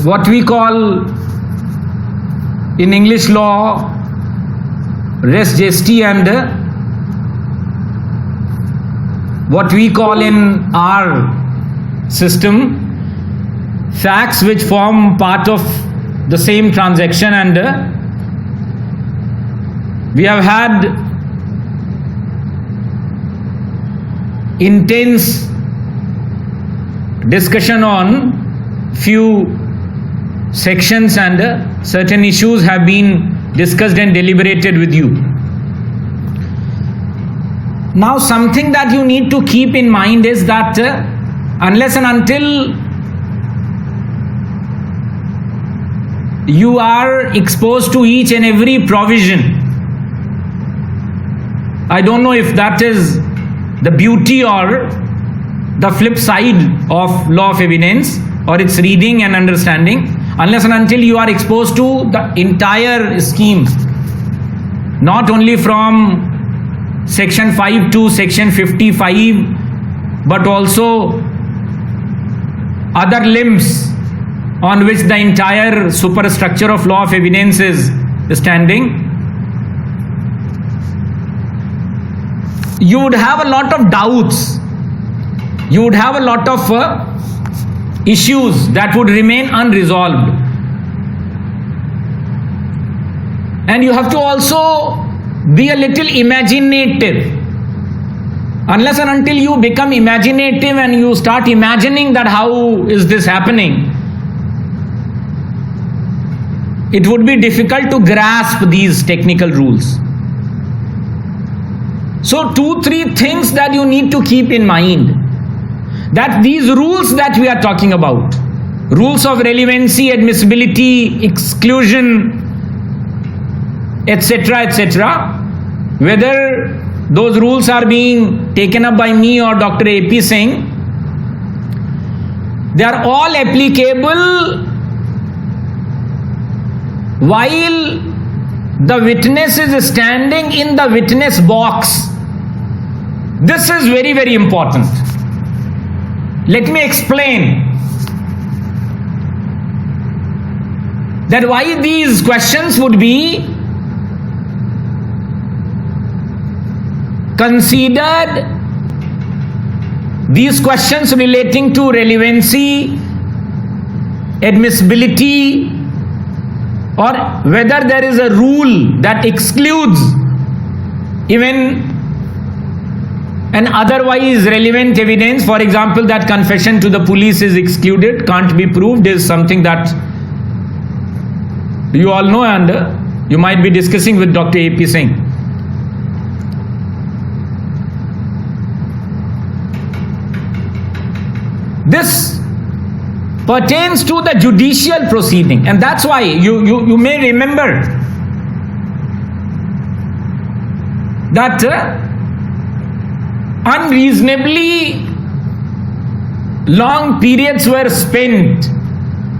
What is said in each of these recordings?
what we call in English law res gesti, and what we call in our system facts which form part of the same transaction, and we have had intense discussion on few sections, and certain issues have been discussed and deliberated with you. Now, something that you need to keep in mind is that unless and until you are exposed to each and every provision, I don't know if that is the beauty or the flip side of law of evidence or its reading and understanding, unless and until you are exposed to the entire scheme, not only from section 5 to section 55, but also other limbs on which the entire superstructure of law of evidence is standing, you would have a lot of doubts, you would have a lot of issues that would remain unresolved. And you have to also be a little imaginative. Unless and until you become imaginative and you start imagining that how is this happening, it would be difficult to grasp these technical rules. So 2-3 things that you need to keep in mind, that these rules that we are talking about, rules of relevancy, admissibility, exclusion, etc., etc., whether those rules are being taken up by me or Dr. A.P. Singh, they are all applicable while the witness is standing in the witness box. This is very, very important. Let me explain that why these questions would be considered, these questions relating to relevancy, admissibility, or whether there is a rule that excludes even an otherwise relevant evidence. For example, that confession to the police is excluded, can't be proved, is something that you all know and you might be discussing with Dr. A.P. Singh. This pertains to the judicial proceeding, and that's why you may remember that unreasonably long periods were spent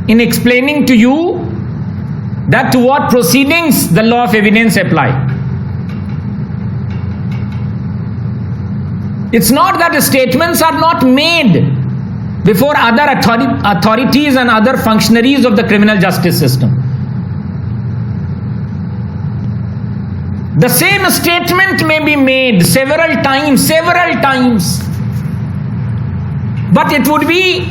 in explaining to you that to what proceedings the law of evidence apply. It's not that statements are not made before other authorities and other functionaries of the criminal justice system. The same statement may be made several times, but it would be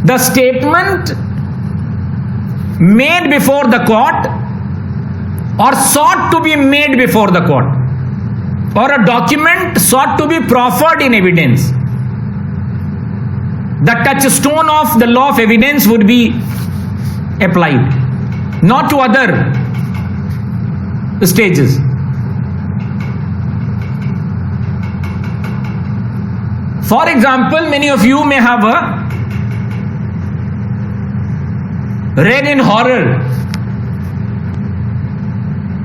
the statement made before the court or sought to be made before the court, or a document sought to be proffered in evidence. The touchstone of the law of evidence would be applied, not to other stages. For example, many of you may have read in horror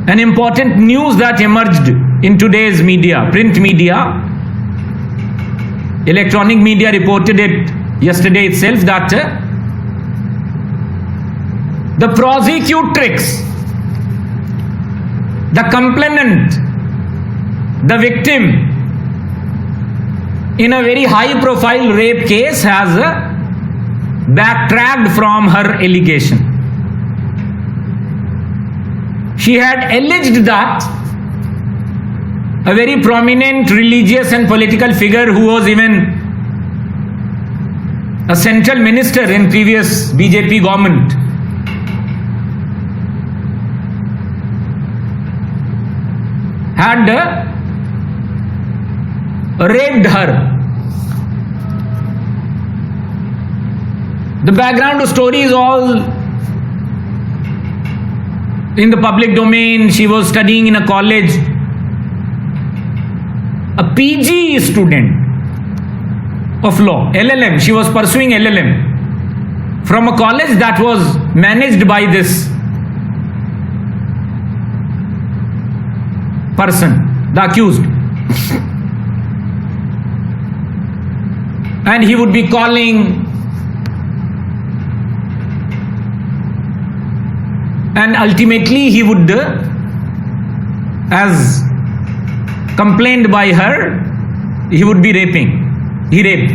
an important news that emerged in today's media, print media. Electronic media reported it yesterday itself, that the prosecutrix, the complainant, the victim, in a very high profile rape case, has backtracked from her allegation. She had alleged that a very prominent religious and political figure who was even a central minister in previous BJP government had raped her. The background story is all in the public domain. She was studying in a college, a PG student of law, LLM. She was pursuing LLM from a college that was managed by this person, the accused. And he would be calling, and ultimately he would, as complained by her, he would be raping. He raped.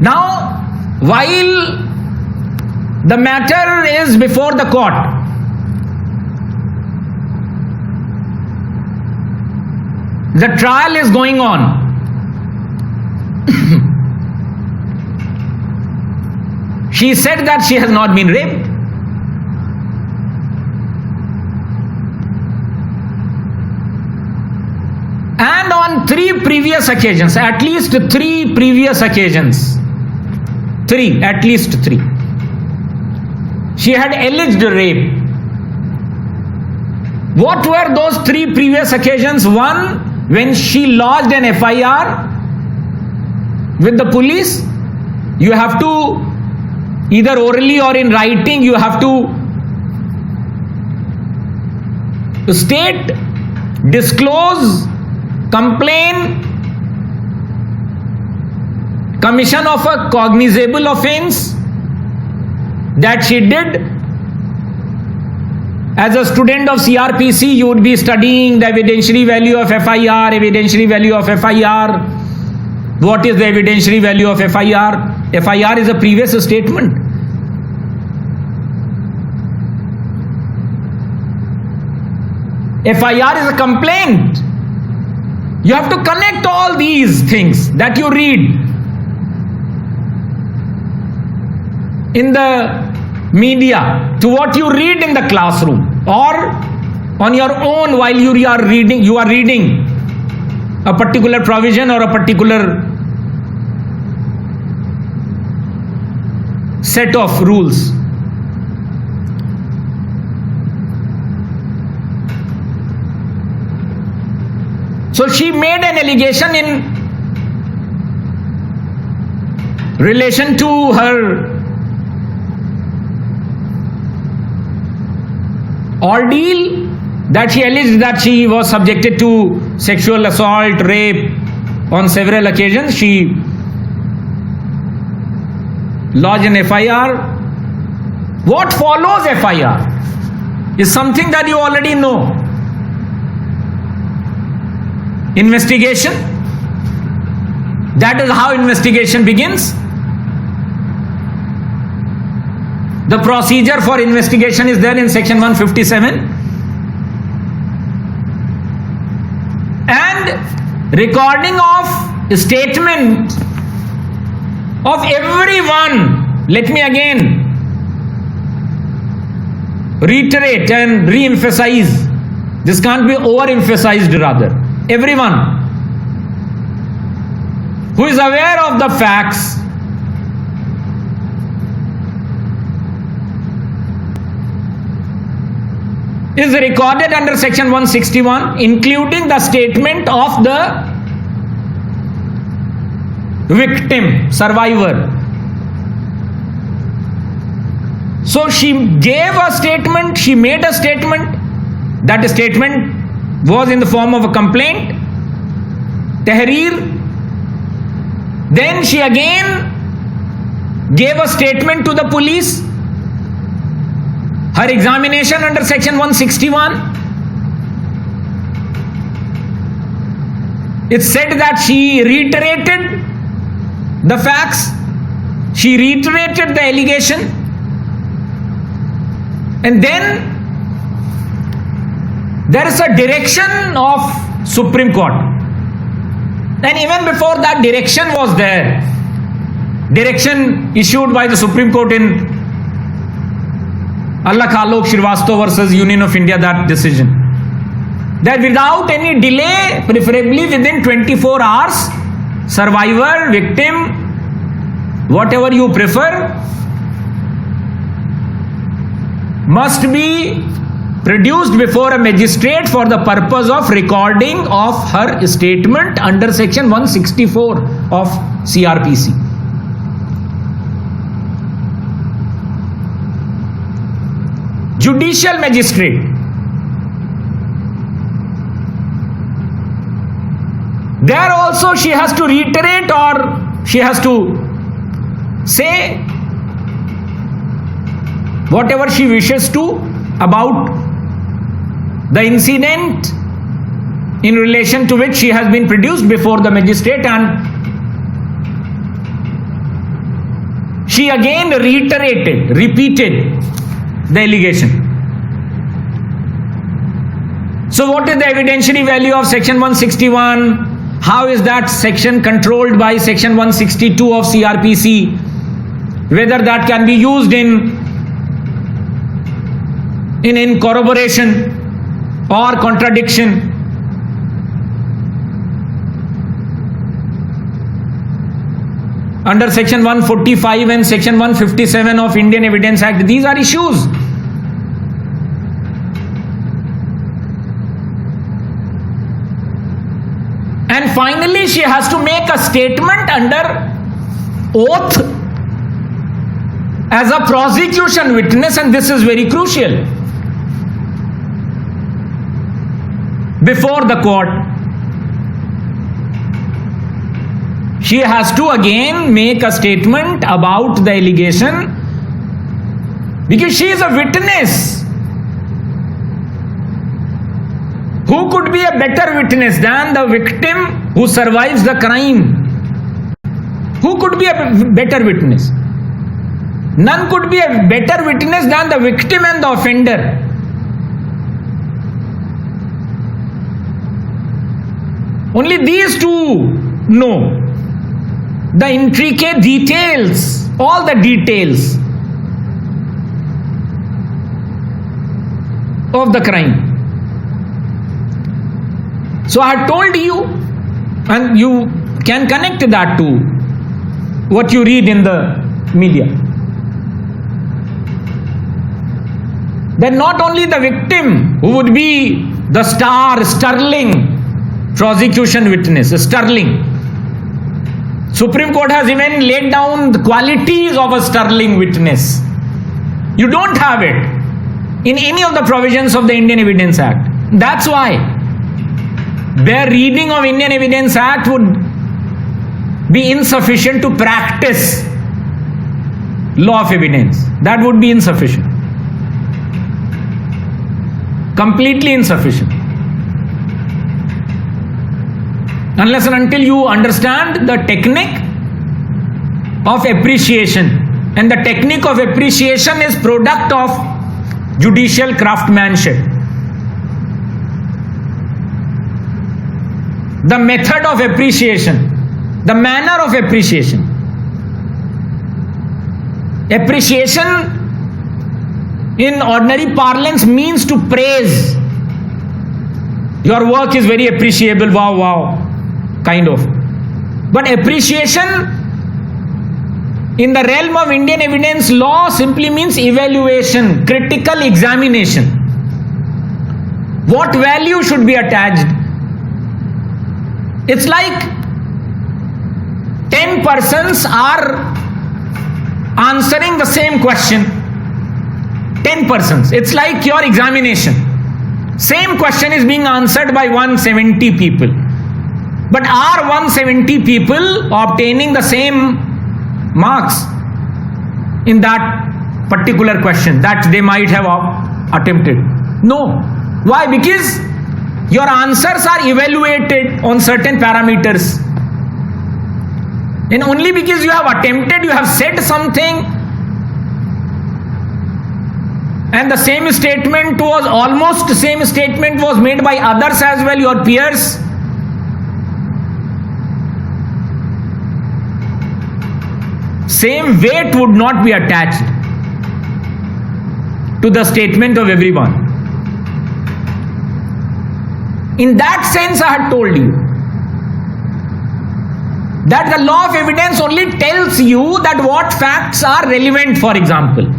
Now, while the matter is before the court, the trial is going on. She said that she has not been raped. And on 3 previous occasions, at least 3 previous occasions, at least 3, she had alleged rape. What were those 3 previous occasions? One, when she lodged an FIR with the police, you have to, either orally or in writing, you have to state, disclose, complain, commission of a cognizable offense that she did. As a student of CRPC, you would be studying the evidentiary value of FIR, evidentiary value of FIR. What is the evidentiary value of FIR? FIR is a previous statement. FIR is a complaint. You have to connect all these things that you read in the media to what you read in the classroom or on your own while you are reading a particular provision or a particular set of rules. So she made an allegation in relation to her ordeal, that she alleged that she was subjected to sexual assault, rape on several occasions. She lodged an FIR. What follows FIR is something that you already know. Investigation. That is how investigation begins. The procedure for investigation is there in section 157. And recording of statement of everyone. Let me again reiterate and re-emphasize. This can't be overemphasized rather. Everyone who is aware of the facts is recorded under section 161, including the statement of the victim, survivor. So she gave a statement, she made a statement. That statement was in the form of a complaint, tahreer. Then she again gave a statement to the police. Her Her examination under section 161, it said that she reiterated the facts, she reiterated the allegation, and then there is a direction of Supreme Court. And even before that direction was there, direction issued by the Supreme Court in Alakh Alok Shrivastava versus Union of India, that decision, that without any delay, preferably within 24 hours, survivor, victim, whatever you prefer, must be produced before a magistrate for the purpose of recording of her statement under section 164 of CRPC. Judicial magistrate. There also she has to reiterate, or she has to say whatever she wishes to about the incident in relation to which she has been produced before the magistrate, and she again repeated the allegation. So what is the evidentiary value of section 161? How is that section controlled by section 162 of CRPC? Whether that can be used in corroboration or contradiction. Under section 145 and section 157 of Indian Evidence Act, these are issues. And finally, she has to make a statement under oath as a prosecution witness, and this is very crucial, before the court. She has to again make a statement about the allegation, because she is a witness. Who could be a better witness than the victim who survives the crime? Who could be a better witness? None could be a better witness than the victim and the offender. Only these two know the intricate details, all the details of the crime. So I had told you, and you can connect that to what you read in the media, that not only the victim, who would be the sterling prosecution witness, sterling. Supreme Court has even laid down the qualities of a sterling witness. You don't have it in any of the provisions of the Indian Evidence Act. That's why bare reading of Indian Evidence Act would be insufficient to practice law of evidence. That would be insufficient. Completely insufficient. Unless and until you understand the technique of appreciation. And the technique of appreciation is product of judicial craftsmanship. The method of appreciation, the manner of appreciation. Appreciation in ordinary parlance means to praise. Your work is very appreciable, wow, wow, kind of. But appreciation in the realm of Indian evidence law simply means evaluation, critical examination. What value should be attached? It's like 10 persons are answering the same question. 10 persons. It's like your examination. Same question is being answered by 170 people. But are 170 people obtaining the same marks in that particular question that they might have attempted. No. Why? Because your answers are evaluated on certain parameters. And only because you have attempted, you have said something, and the same statement was almost the same statement was made by others as well, your peers. Same weight would not be attached to the statement of everyone. In that sense, I had told you that the law of evidence only tells you that what facts are relevant, for example.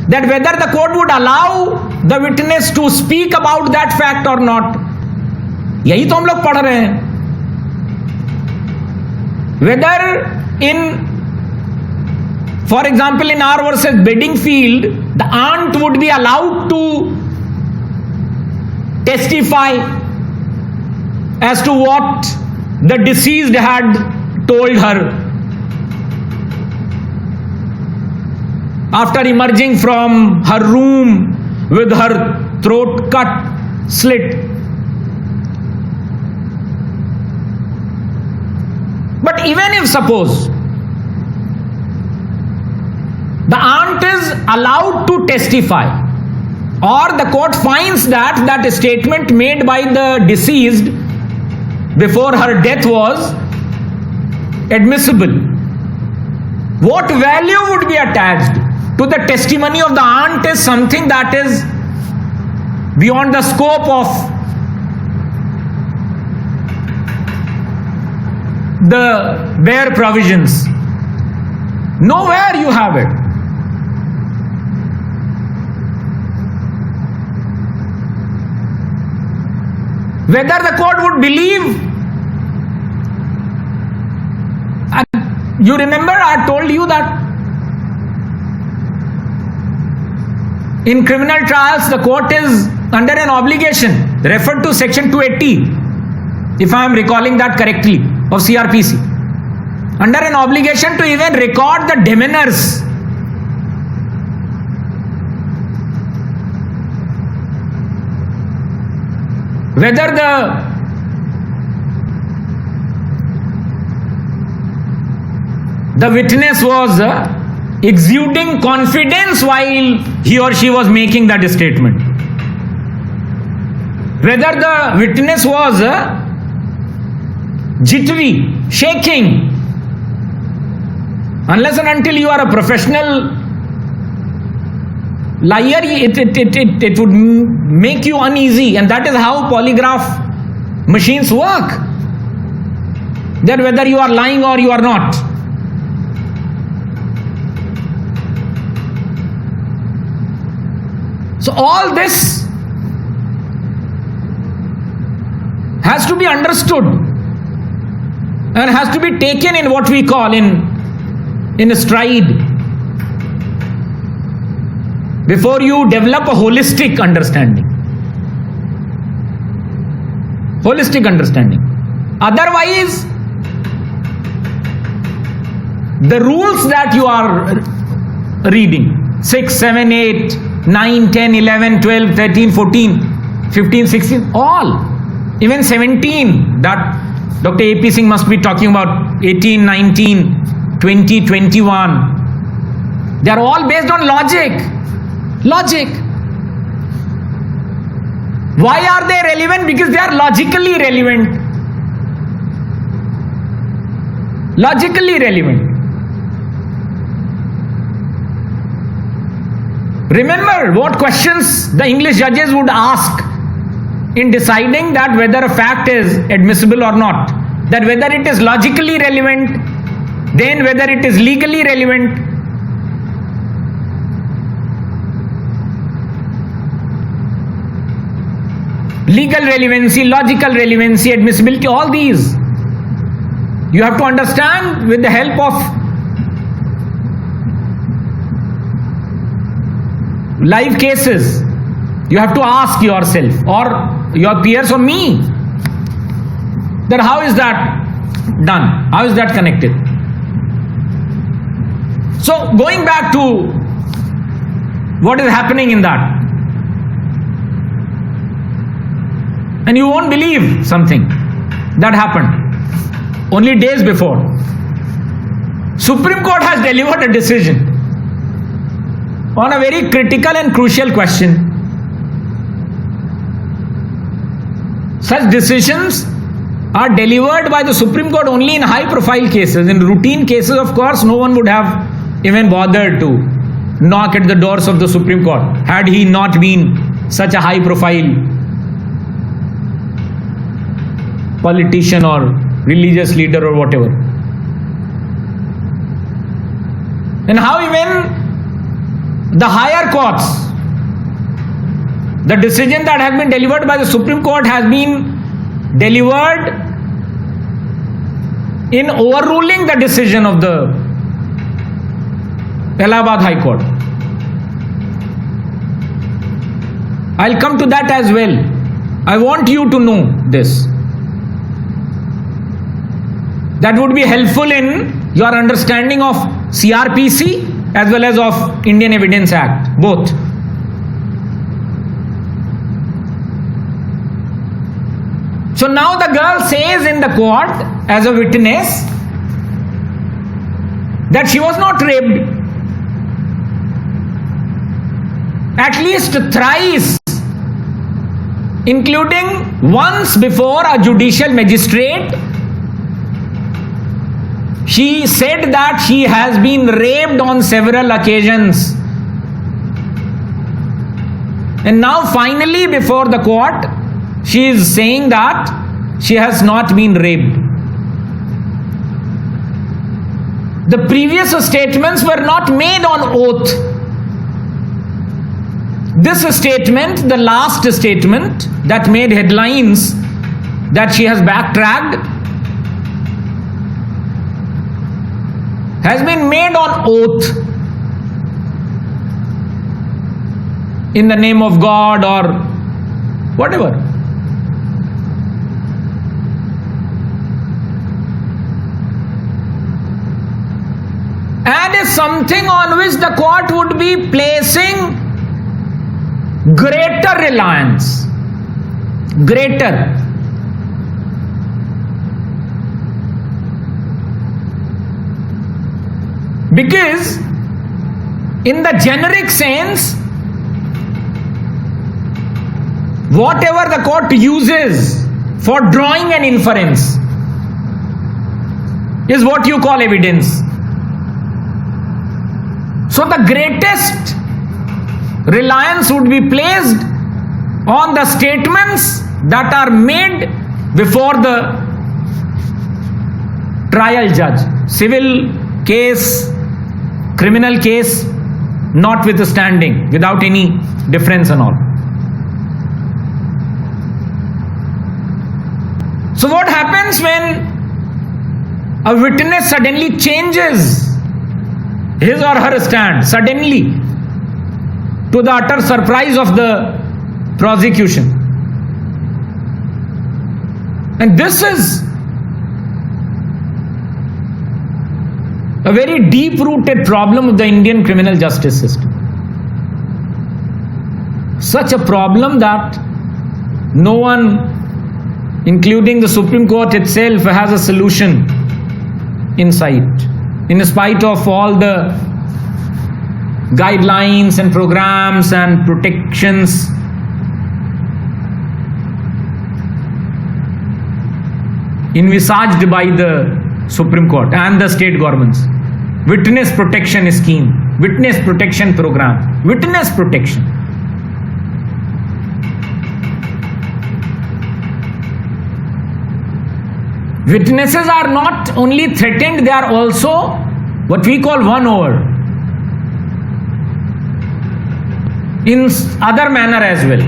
That whether the court would allow the witness to speak about that fact or not. यही तो हम लोग पढ़ रहे हैं. Whether in, for example, in R versus Bedingfield, the aunt would be allowed to testify as to what the deceased had told her after emerging from her room with her throat slit. But even if suppose the aunt is allowed to testify, or the court finds that that statement made by the deceased before her death was admissible, what value would be attached to the testimony of the aunt is something that is beyond the scope of the bare provisions. Nowhere you have it. Whether the court would believe, you remember I told you that in criminal trials the court is under an obligation, referred to section 280, if I am recalling that correctly, of CRPC, under an obligation to even record the demeanors. Whether the witness was exuding confidence while he or she was making that statement. Whether the witness was jittery, shaking. Unless and until you are a professional liar, it would make you uneasy, and that is how polygraph machines work. That whether you are lying or you are not. So all this has to be understood and has to be taken in what we call in stride before you develop a holistic understanding. Holistic understanding. Otherwise, the rules that you are reading, 6, 7, 8, 9, 10, 11, 12, 13, 14, 15, 16, all, even 17, that Dr. A.P. Singh must be talking about, 18, 19, 20, 21. They are all based on logic. Logic. Why are they relevant? Because they are logically relevant. Logically relevant. Remember what questions the English judges would ask in deciding that whether a fact is admissible or not. That whether it is logically relevant, then whether it is legally relevant. Legal relevancy, logical relevancy, admissibility, all these. You have to understand with the help of live cases. You have to ask yourself or your peers or me that how is that done? How is that connected? So going back to what is happening in that. And you won't believe something that happened only days before. Supreme Court has delivered a decision on a very critical and crucial question. Such decisions are delivered by the Supreme Court only in high profile cases. In routine cases, of course, no one would have even bothered to knock at the doors of the Supreme Court had he not been such a high profile politician or religious leader or whatever. And how even the higher courts, the decision that has been delivered by the Supreme Court has been delivered in overruling the decision of the Allahabad High Court. I'll come to that as well. I want you to know this. That would be helpful in your understanding of CRPC as well as of Indian Evidence Act, both. So now the girl says in the court as a witness that she was not raped. At least thrice, including once before a judicial magistrate, she said that she has been raped on several occasions. And now finally before the court, she is saying that she has not been raped. The previous statements were not made on oath. This statement, the last statement that made headlines that she has backtracked, has been made on oath in the name of God or whatever. And is something on which the court would be placing greater reliance. Greater. Because in the generic sense, whatever the court uses for drawing an inference is what you call evidence. So the greatest reliance would be placed on the statements that are made before the trial judge. Civil case, criminal case, notwithstanding, without any difference and all. So what happens when a witness suddenly changes his or her stand, suddenly, to the utter surprise of the prosecution? And this is a very deep-rooted problem of the Indian criminal justice system. Such a problem that no one, including the Supreme Court itself, has a solution in sight, in spite of all the guidelines and programs and protections envisaged by the Supreme Court and the state governments. Witness protection scheme, witness protection program, witness protection. Witnesses are not only threatened, they are also what we call won over in other manner as well.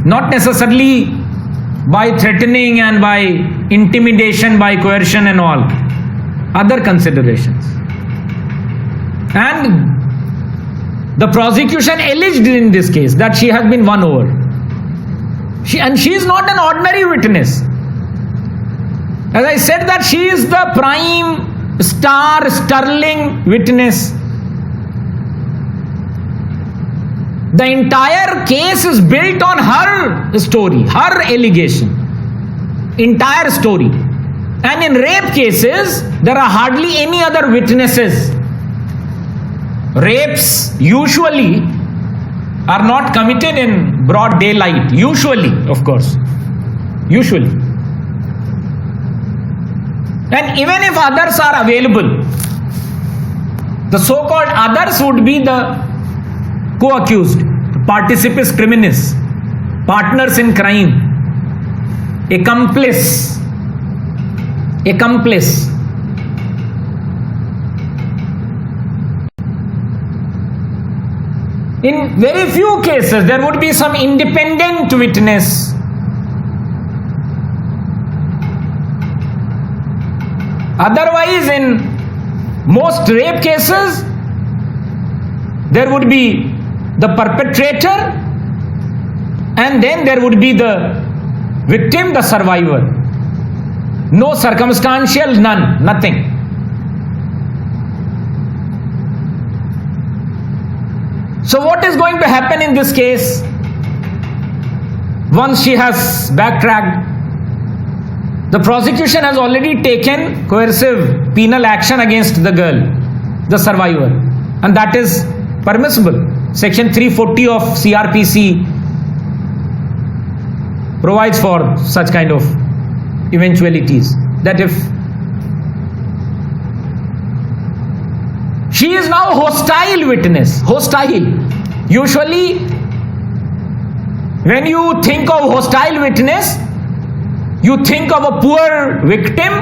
Not necessarily by threatening and by intimidation, by coercion and all. Other considerations. And the prosecution alleged in this case that she has been won over. She is not an ordinary witness. As I said, that she is the prime star, sterling witness. The entire case is built on her story, her allegation. Entire story. And in rape cases, there are hardly any other witnesses. Rapes usually are not committed in broad daylight. Usually, of course. Usually. And even if others are available, the so-called others would be the co-accused, participes criminis, partners in crime, accomplice. In very few cases, there would be some independent witness. Otherwise, in most rape cases, there would be the perpetrator, and then there would be the victim, the survivor. No circumstantial, nothing. So what is going to happen in this case? Once she has backtracked, the prosecution has already taken coercive penal action against the girl, the survivor, and that is permissible. Section 340 of CRPC provides for such kind of eventualities, that if she is now hostile witness, usually when you think of hostile witness, you think of a poor victim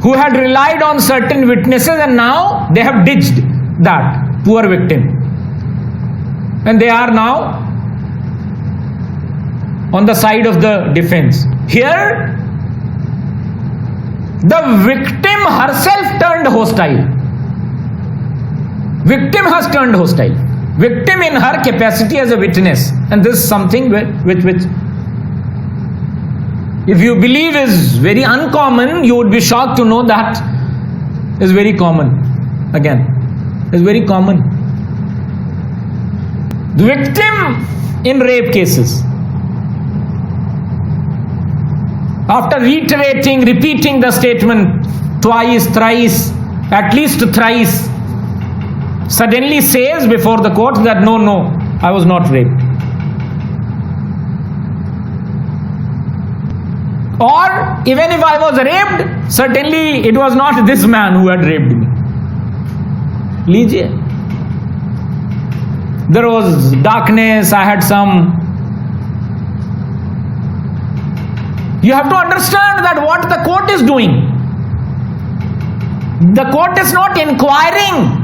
who had relied on certain witnesses and now they have ditched that poor victim and they are now on the side of the defense. Here, the victim herself turned hostile. Victim has turned hostile. Victim in her capacity as a witness. And this is something which if you believe is very uncommon, you would be shocked to know that is very common. Again, is very common. The victim in rape cases, after repeating the statement twice, thrice, at least thrice, suddenly says before the court that no, I was not raped. Or even if I was raped, certainly it was not this man who had raped me. Lijiye. There was darkness, I had some. You have to understand that what the court is doing. The court is not inquiring.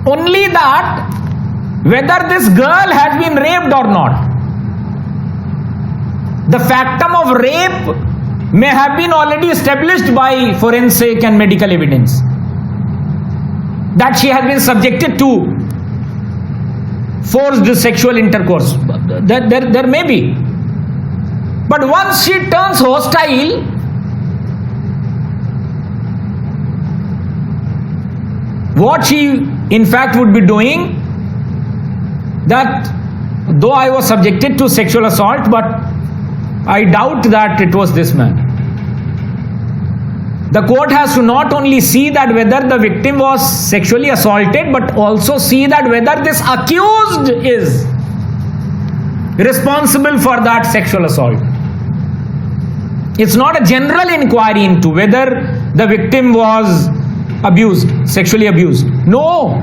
Only that whether this girl has been raped or not. The factum of rape may have been already established by forensic and medical evidence. That she has been subjected to forced sexual intercourse. There may be. But once she turns hostile, what she in fact would be doing, that though I was subjected to sexual assault, but I doubt that it was this man. The court has to not only see that whether the victim was sexually assaulted, but also see that whether this accused is responsible for that sexual assault. It's not a general inquiry into whether the victim was abused, sexually abused. No.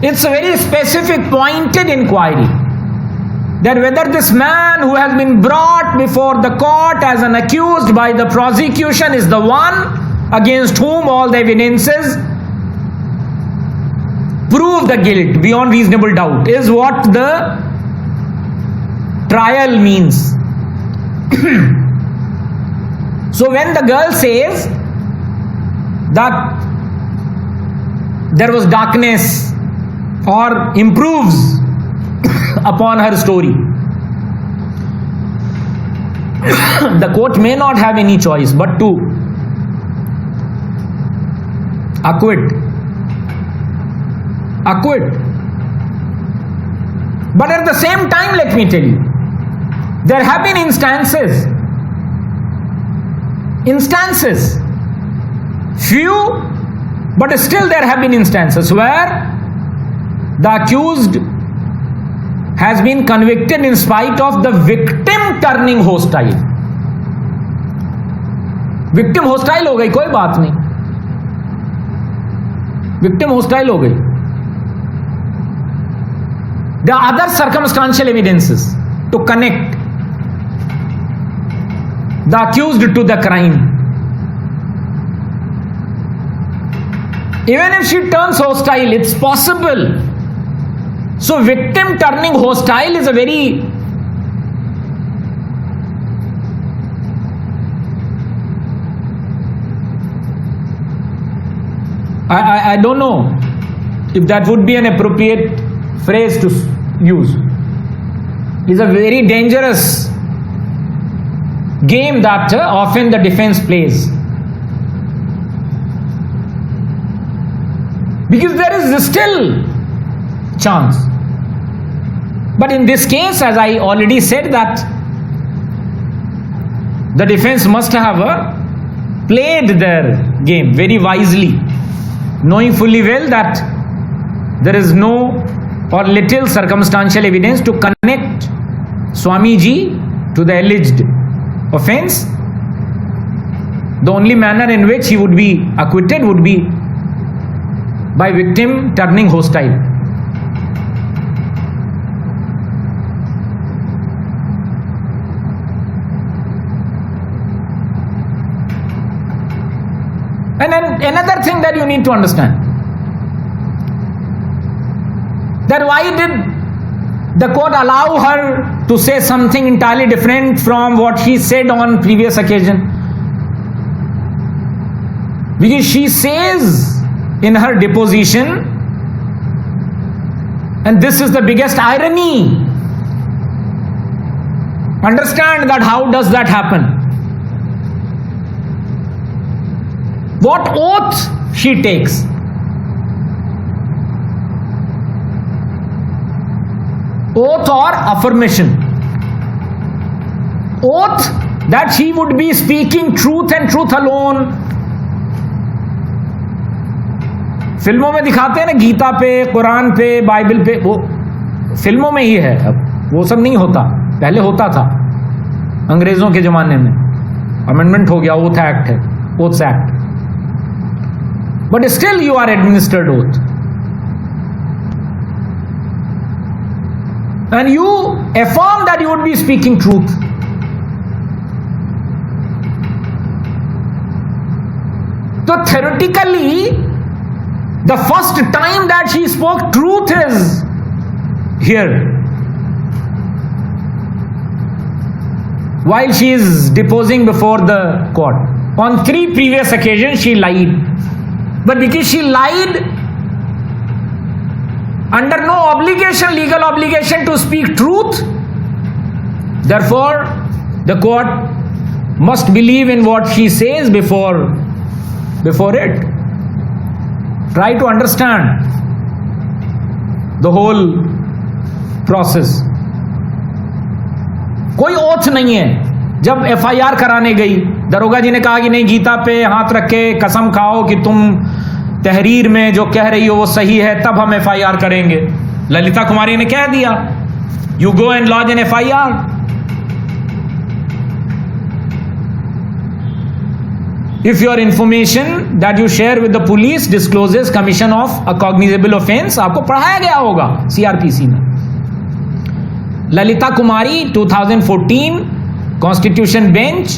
It's a very specific, pointed inquiry. That whether this man who has been brought before the court as an accused by the prosecution is the one against whom all the evidences prove the guilt beyond reasonable doubt, is what the trial means. So when the girl says that there was darkness or improves upon her story, the court may not have any choice but to acquit. But at the same time, let me tell you, there have been instances, few, but still there have been instances where the accused has been convicted in spite of the victim turning hostile. Victim hostile हो गई, कोई बात नहीं, victim hostile हो गई. There are other circumstantial evidences to connect the accused to the crime. Even if she turns hostile, it's possible. So victim turning hostile is a very I don't know if that would be an appropriate phrase to use. It's a very dangerous game that often the defense plays, because there is still chance. But in this case, as I already said, that the defense must have played their game very wisely, knowing fully well that there is no or little circumstantial evidence to connect Swamiji to the alleged offense. The only manner in which he would be acquitted would be by victim turning hostile. And then another thing that you need to understand, that why did the court allow her to say something entirely different from what she said on previous occasion? Because she says in her deposition, and this is the biggest irony, understand that how does that happen? What oath she takes? Oath or affirmation? Oath that she would be speaking truth and truth alone. फिल्मों में दिखाते हैं ना, गीता पे, कुरान पे, Bible पे, वो फिल्मों में ही है, अब वो सब नहीं होता, पहले होता था अंग्रेजों के जमाने में, अमेंडमेंट हो गया, ओथ एक्ट है, oaths act. But still you are administered oath. And you affirm that you would be speaking truth. So theoretically, the first time that she spoke truth is here. While she is deposing before the court. On 3 previous occasions she lied. But because she lied, under no obligation, legal obligation to speak truth, therefore the court must believe in what she says before it. Try to understand the whole process. कोई oath नहीं है. जब FIR कराने गई, दरोगा जी ने कहा कि नहीं, गीता पे हाथ रख के कसम खाओ कि तुम तहरीर में जो कह रही हो वो सही है, तब हम एफआईआर करेंगे. ललिता कुमारी ने कह दिया, you go and lodge an FIR. If your information that you share with the police discloses commission of a cognizable offense, आपको पढ़ाया गया होगा CRPC में. ललिता कुमारी 2014 Constitution bench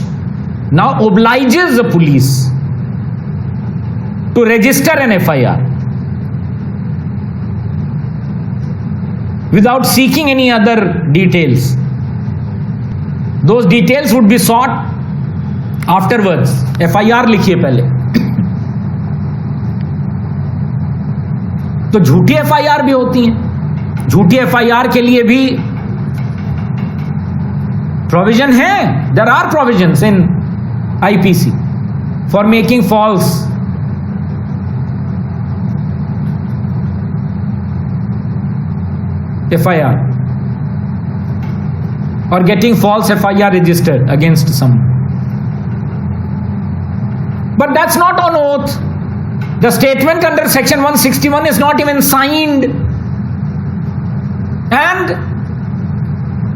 now obliges the police to register an FIR without seeking any other details. Those details would be sought afterwards. FIR लिखिए पहले. तो झूठी FIR भी होती हैं. झूठी FIR के लिए भी Provision है, there are provisions in IPC for making false FIR or getting false FIR registered against someone. But that's not on oath. The statement under section 161 is not even signed. And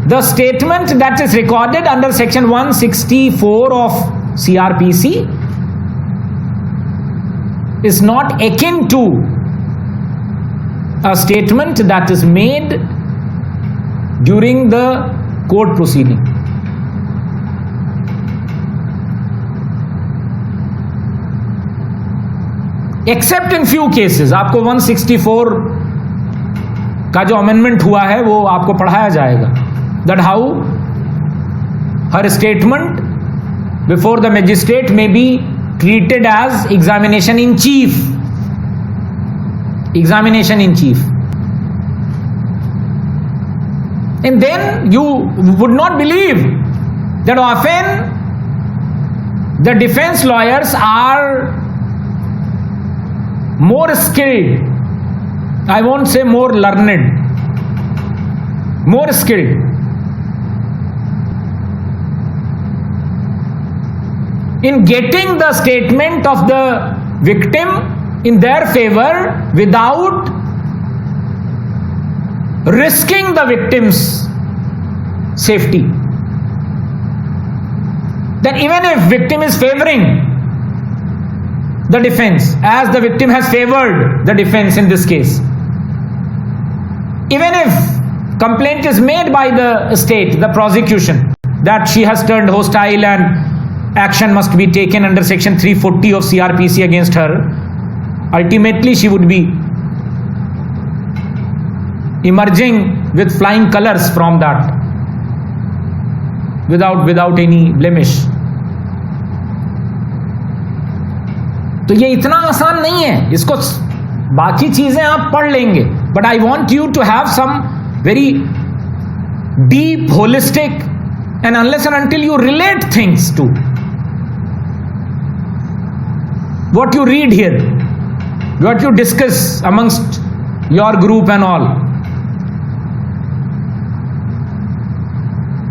the statement that is recorded under section 164 of CRPC is not akin to a statement that is made during the court proceeding. Except in few cases, आपको 164 का जो amendment हुआ है वो आपको पढ़ाया जाएगा, that how her statement before the magistrate may be treated as examination in chief. Examination in chief. And then you would not believe that often the defense lawyers are more skilled, I won't say more learned, more skilled in getting the statement of the victim in their favor without risking the victim's safety. That even if victim is favoring the defense, as the victim has favored the defense in this case, even if complaint is made by the state, the prosecution, that she has turned hostile and action must be taken under section 340 of CRPC against her, ultimately she would be emerging with flying colors from that without any blemish. तो ये इतना आसान नहीं है, इसको बाकी चीजें आप पढ़ लेंगे, but I want you to have some very deep holistic and unless and until you relate things to what you read here, what you discuss amongst your group and all.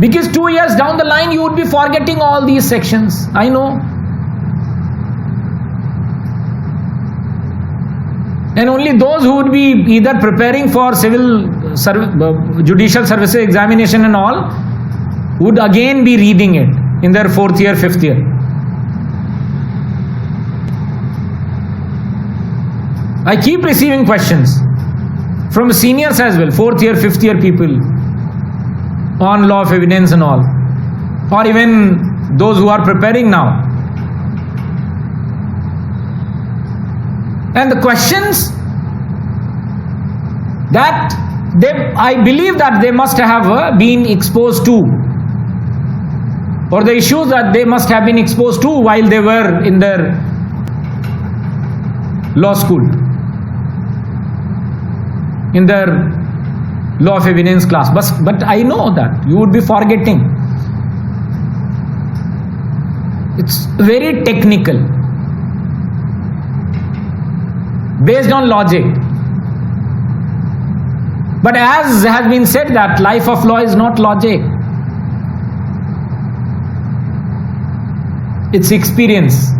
Because 2 years down the line you would be forgetting all these sections, I know. And only those who would be either preparing for judicial services examination and all would again be reading it in their 4th year, 5th year. I keep receiving questions from seniors as well, 4th year, 5th year people on law of evidence and all, or even those who are preparing now. And the questions that I believe that they must have been exposed to, or the issues that they must have been exposed to while they were in their law school, in their law of evidence class. But I know that you would be forgetting. It's very technical, based on logic. But as has been said, that life of law is not logic, it's experience.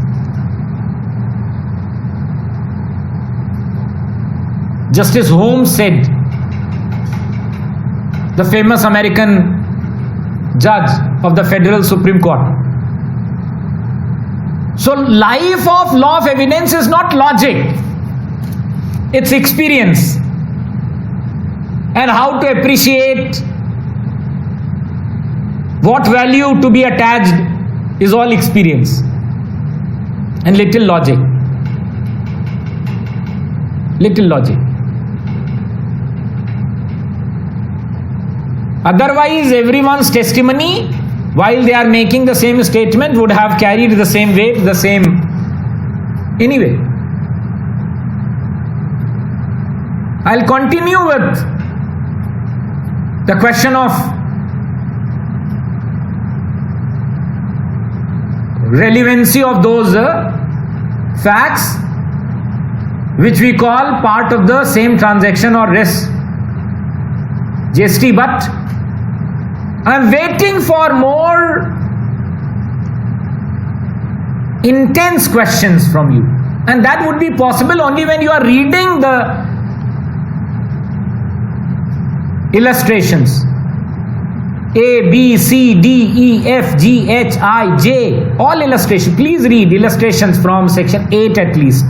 Justice Holmes said, the famous American judge of the Federal Supreme Court. So life of law of evidence is not logic, it's experience. And how to appreciate what value to be attached is all experience and little logic. Little logic. Otherwise, everyone's testimony, while they are making the same statement, would have carried the same weight, the same. Anyway, I'll continue with the question of relevancy of those facts which we call part of the same transaction or res GST, but I am waiting for more intense questions from you, and that would be possible only when you are reading the illustrations. A, B, C, D, E, F, G, H, I, J, all illustration. Please read illustrations from section 8 at least.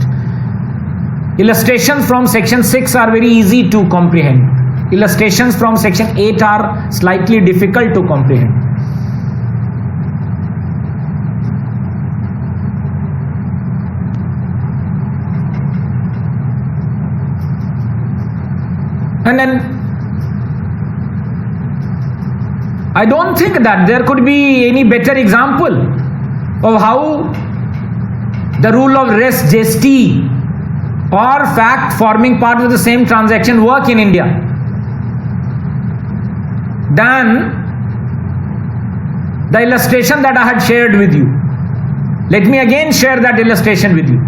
Illustrations from section 6 are very easy to comprehend. Illustrations from section 8 are slightly difficult to comprehend. And then I don't think that there could be any better example of how the rule of res gesti or fact forming part of the same transaction work in India than the illustration that I had shared with you. Let me again share that illustration with you.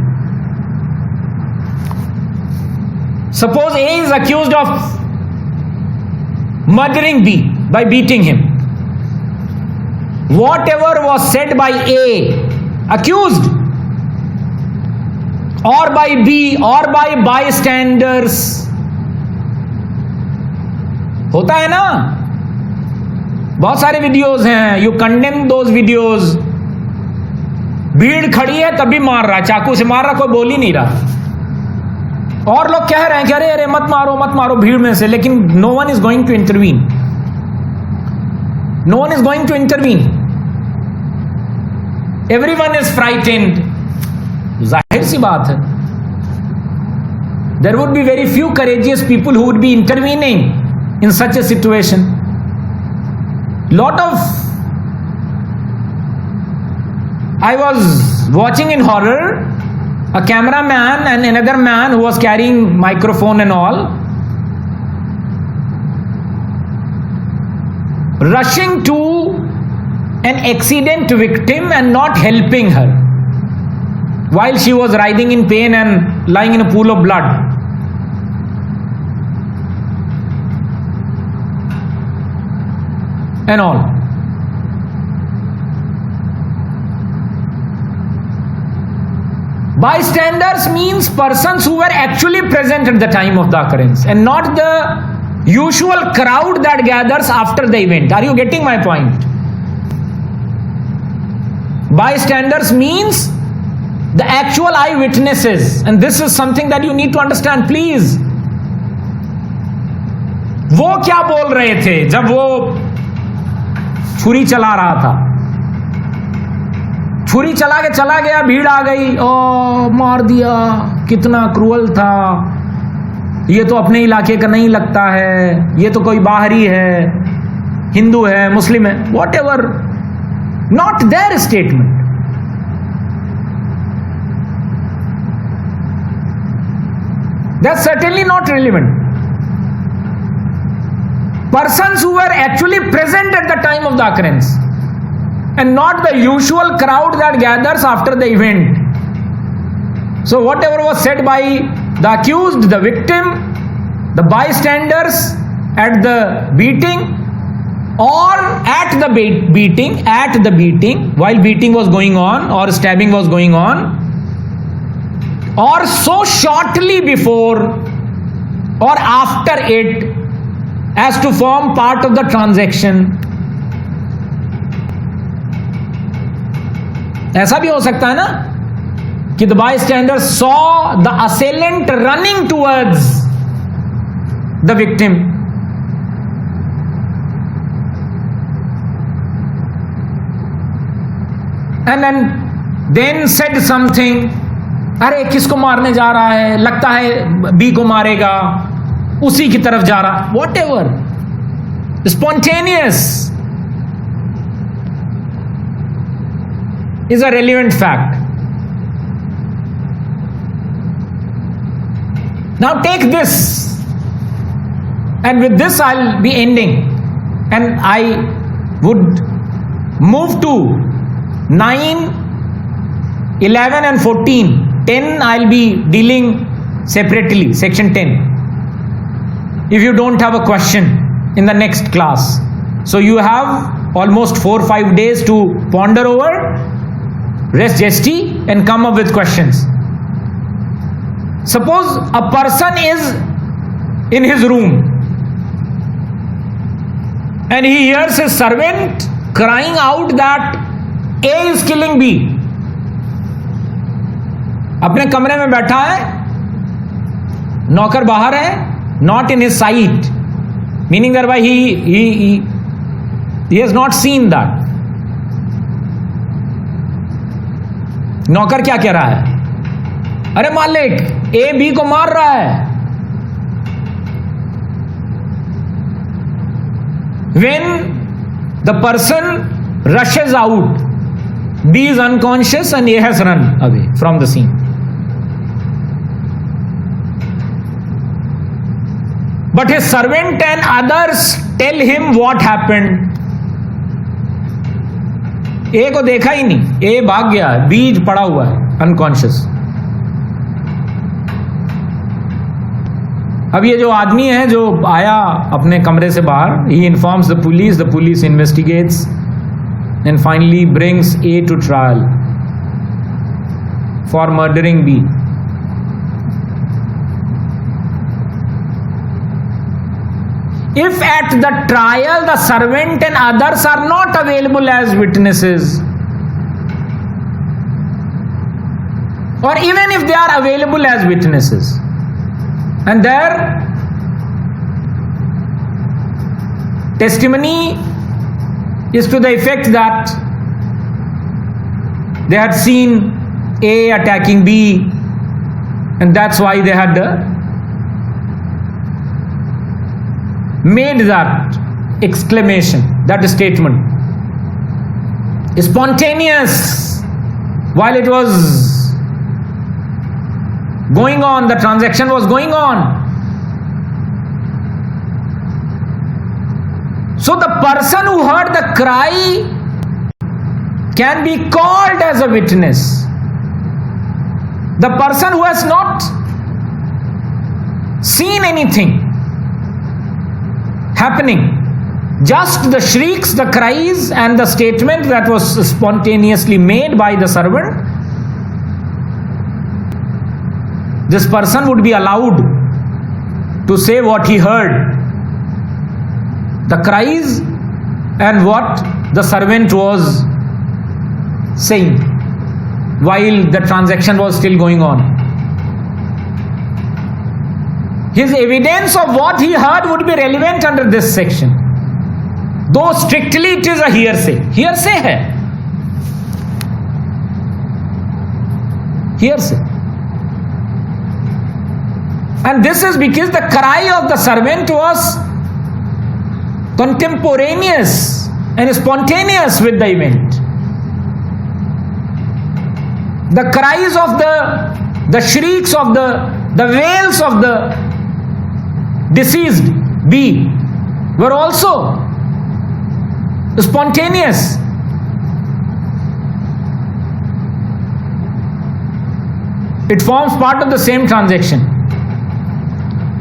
Suppose A is accused of murdering B by beating him. Whatever was said by A, accused, or by B, or by bystanders, होता है ना, बहुत सारे videos हैं, you condemn those videos. भीड़ खड़ी है तभी मार रहा, चाकू से मार रहा, कोई बोल ही नहीं रहा, और लोग कह रहे हैं कि अरे अरे मत मारो भीड़ में से, लेकिन no one is going to intervene. No one is going to intervene. Everyone is frightened. जाहिर सी बात है. There would be very few courageous people who would be intervening in such a situation. I was watching in horror, a cameraman and another man who was carrying microphone and all, rushing to an accident victim and not helping her while she was writhing in pain and lying in a pool of blood. And all. Bystanders means persons who were actually present at the time of the occurrence and not the usual crowd that gathers after the event. Are you getting my point? Bystanders means the actual eyewitnesses, and this is something that you need to understand, please. वो क्या बोल रहे थे जब वो छुरी चला रहा था? छुरी चला के चला गया, भीड़ आ गई, ओ मार दिया, कितना क्रूअल था, ये तो अपने इलाके का नहीं लगता है, ये तो कोई बाहरी है, हिंदू है, मुस्लिम है, whatever, not their statement. That's certainly not relevant. Persons who were actually present at the time of the occurrence and not the usual crowd that gathers after the event. So whatever was said by the accused, the victim, the bystanders at the beating, or at the beating, while beating was going on or stabbing was going on, or so shortly before or after it as to form part of the transaction. ऐसा भी हो सकता है ना कि the bystander saw the assailant running towards the victim. And then said something. अरे किसको मारने जा रहा है, लगता है बी को मारेगा, उसी की तरफ जा रहा, what ever, spontaneous is a relevant fact. Now take this, and with this I'll be ending, and I would move to 9 11 and 14. 10 I'll be dealing separately, section 10. If you don't have a question in the next class. So you have almost 4 or 5 days to ponder over, rest jesty, and come up with questions. Suppose a person is in his room and he hears his servant crying out that A is killing B. अपने कमरे में बैठा है, नौकर बाहर है, not in his sight, meaning that why he has not seen that. नौकर क्या कह रहा है? अरे मालिक, ए बी को मार रहा है. When the person rushes out, B is unconscious and A has run away from the scene. But his servant and others tell him what happened. A को देखा ही नहीं, A भाग गया है, B पड़ा हुआ है अनकॉन्शियस. अब ये जो आदमी है जो आया अपने कमरे से बाहर, he informs the police investigates and finally brings A to trial for murdering B. If at the trial the servant and others are not available as witnesses, or even if they are available as witnesses, and their testimony is to the effect that they had seen A attacking B, and that's why they had made that exclamation, that statement. Spontaneous while it was going on, the transaction was going on. So the person who heard the cry can be called as a witness. The person who has not seen anything happening, just the shrieks, the cries, and the statement that was spontaneously made by the servant, this person would be allowed to say what he heard, the cries and what the servant was saying while the transaction was still going on. His evidence of what he heard would be relevant under this section, though strictly it is a hearsay. Hearsay hai. Hearsay. And this is because the cry of the servant was contemporaneous and spontaneous with the event. The cries of the shrieks of the wails of the deceased B were also spontaneous. It forms part of the same transaction.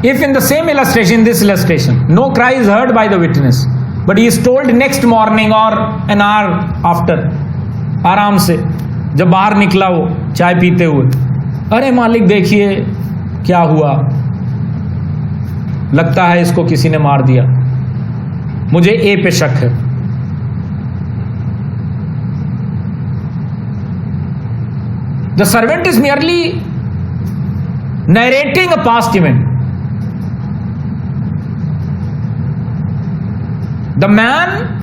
If in the same illustration, this illustration, no cry is heard by the witness, but he is told next morning or an hour after, आराम से जब बाहर निकला वो चाय पीते हुए, अरे मालिक देखिए क्या हुआ, लगता है इसको किसी ने मार दिया, मुझे ए पे शक है. The servant is merely narrating a past event. The man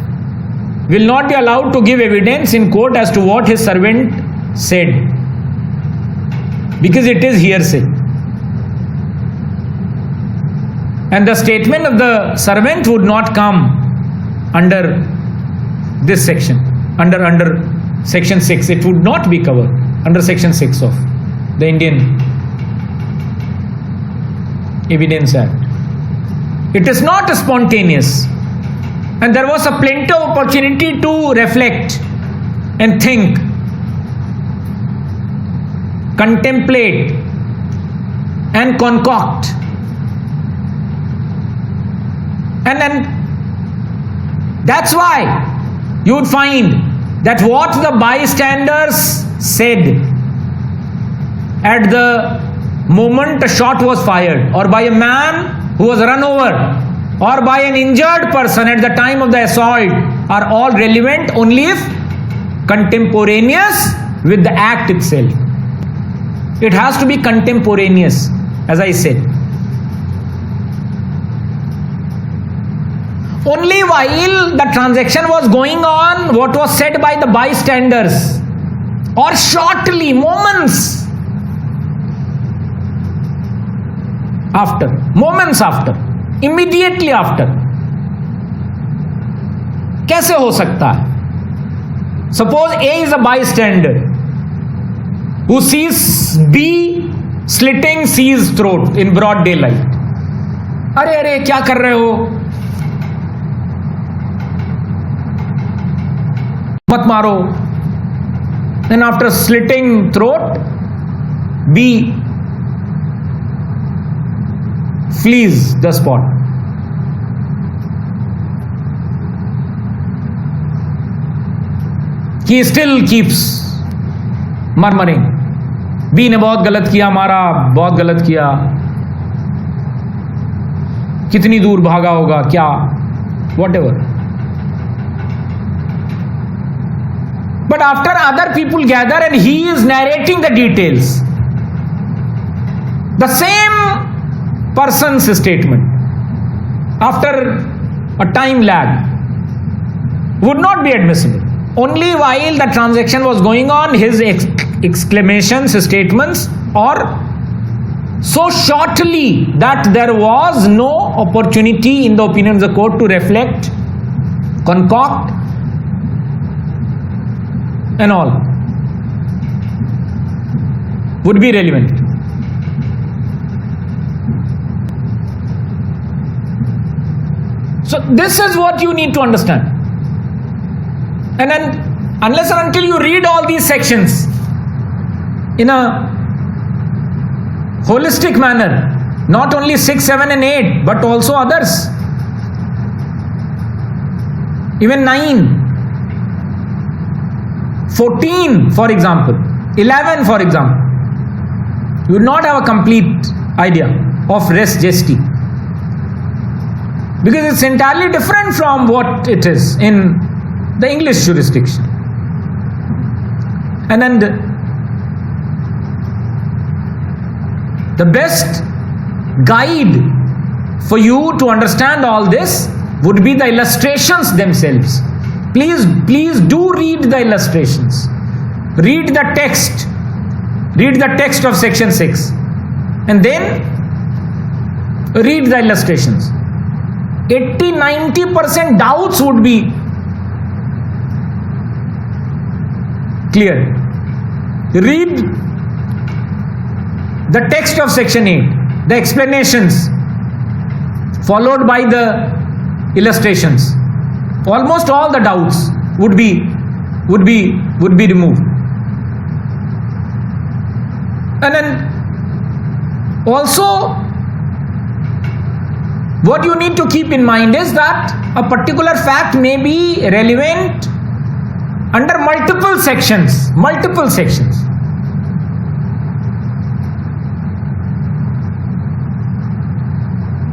will not be allowed to give evidence in court as to what his servant said, because it is hearsay. And the statement of the servant would not come under this section, under section 6. It would not be covered under section 6 of the Indian Evidence Act. It is not spontaneous. And there was a plenty of opportunity to reflect and think contemplate, and concoct. And then that's why you would find that what the bystanders said at the moment a shot was fired, or by a man who was run over, or by an injured person at the time of the assault, are all relevant only if contemporaneous with the act itself. It has to be contemporaneous, as I said. Only while the transaction was going on, what was said by the bystanders, or shortly, moments after, immediately after. कैसे हो सकता है? Suppose A is a bystander who sees B slitting C's throat in broad daylight. अरे अरे क्या कर रहे हो? मत मारो. Then after slitting throat, B flees the spot. He still keeps murmuring. B ने बहुत गलत किया, मारा, बहुत गलत किया, कितनी दूर भागा होगा, क्या, whatever. But after other people gather and he is narrating the details, the same person's statement after a time lag would not be admissible. Only while the transaction was going on, his exclamations, statements, or so shortly that there was no opportunity in the opinion of the court to reflect, concoct, and all, would be relevant. So this is what you need to understand. And then unless and until you read all these sections in a holistic manner, not only 6, 7 and 8 but also others, even 9, 14 for example, 11 for example, you will not have a complete idea of res gesti, because it's entirely different from what it is in the English jurisdiction. And then the best guide for you to understand all this would be the illustrations themselves. Please do read the illustrations. Read the text. Read the text of section 6 and then read the illustrations. 80-90% doubts would be clear. Read the text of section 8, the explanations followed by the illustrations. Almost all the doubts would be removed. And then also what you need to keep in mind is that a particular fact may be relevant under multiple sections.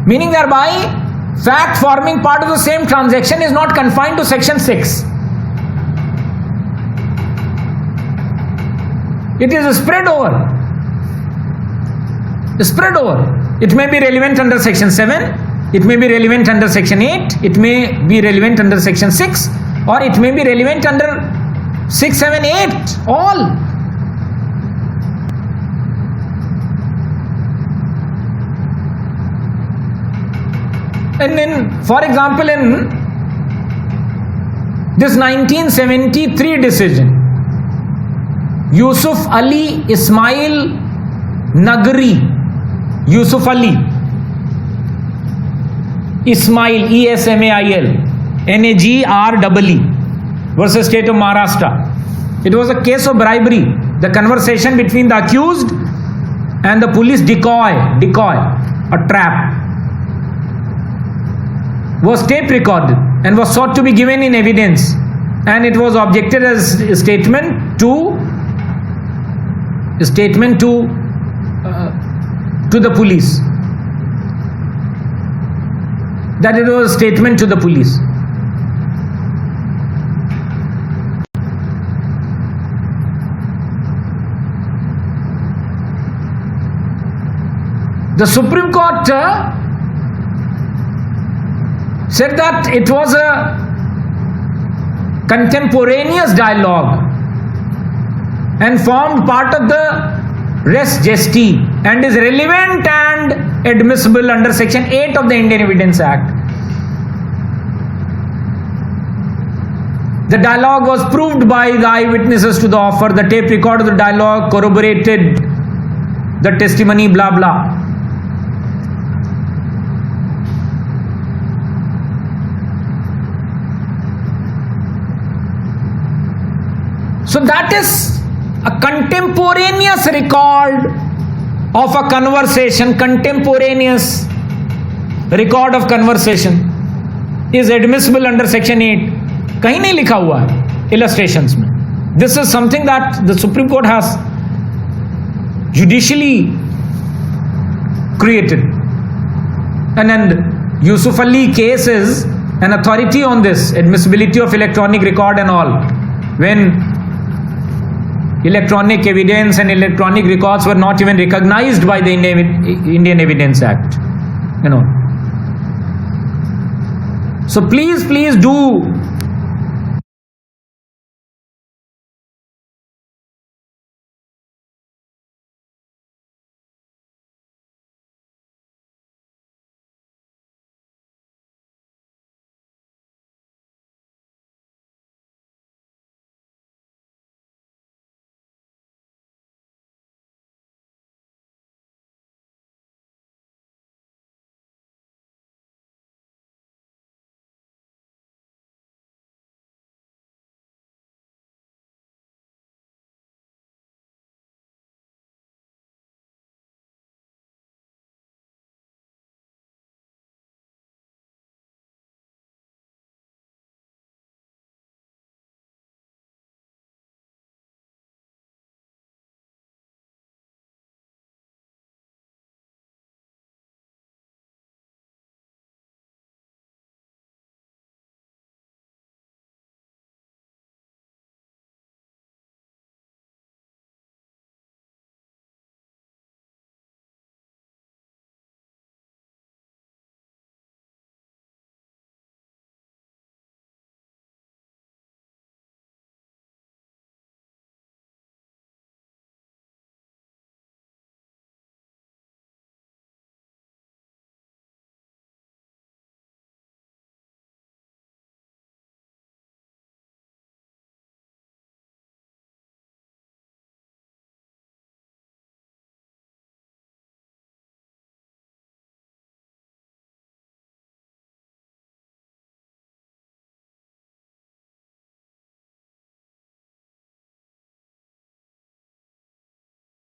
Meaning thereby, fact forming part of the same transaction is not confined to section 6. It is spread over. It may be relevant under section 7, it may be relevant under section 8, it may be relevant under section 6, or it may be relevant under 6, 7, 8, all. And then, for example, in this 1973 decision, Yusuf Ali Ismail Nagri, Yusuf Ali Ismail, ESMAIL, NAGREE versus State of Maharashtra. It was a case of bribery the conversation between the accused and the police, decoy, a trap, was tape recorded and was sought to be given in evidence, and it was objected as a statement to the police, that it was a statement to the police. The Supreme Court said that it was a contemporaneous dialogue and formed part of the res gesti and is relevant and admissible under Section 8 of the Indian Evidence Act. The dialogue was proved by the eyewitnesses to the offer. The tape record of the dialogue corroborated the testimony, blah blah. So that is a contemporaneous record of a conversation. Contemporaneous record of conversation is admissible under Section 8. कहीं नहीं लिखा हुआ है illustrations में. This is something that the Supreme Court has judicially created. And then Yusuf Ali case is an authority on this admissibility of electronic record and all. When electronic evidence and electronic records were not even recognized by the Indian Evidence Act, you know. So please do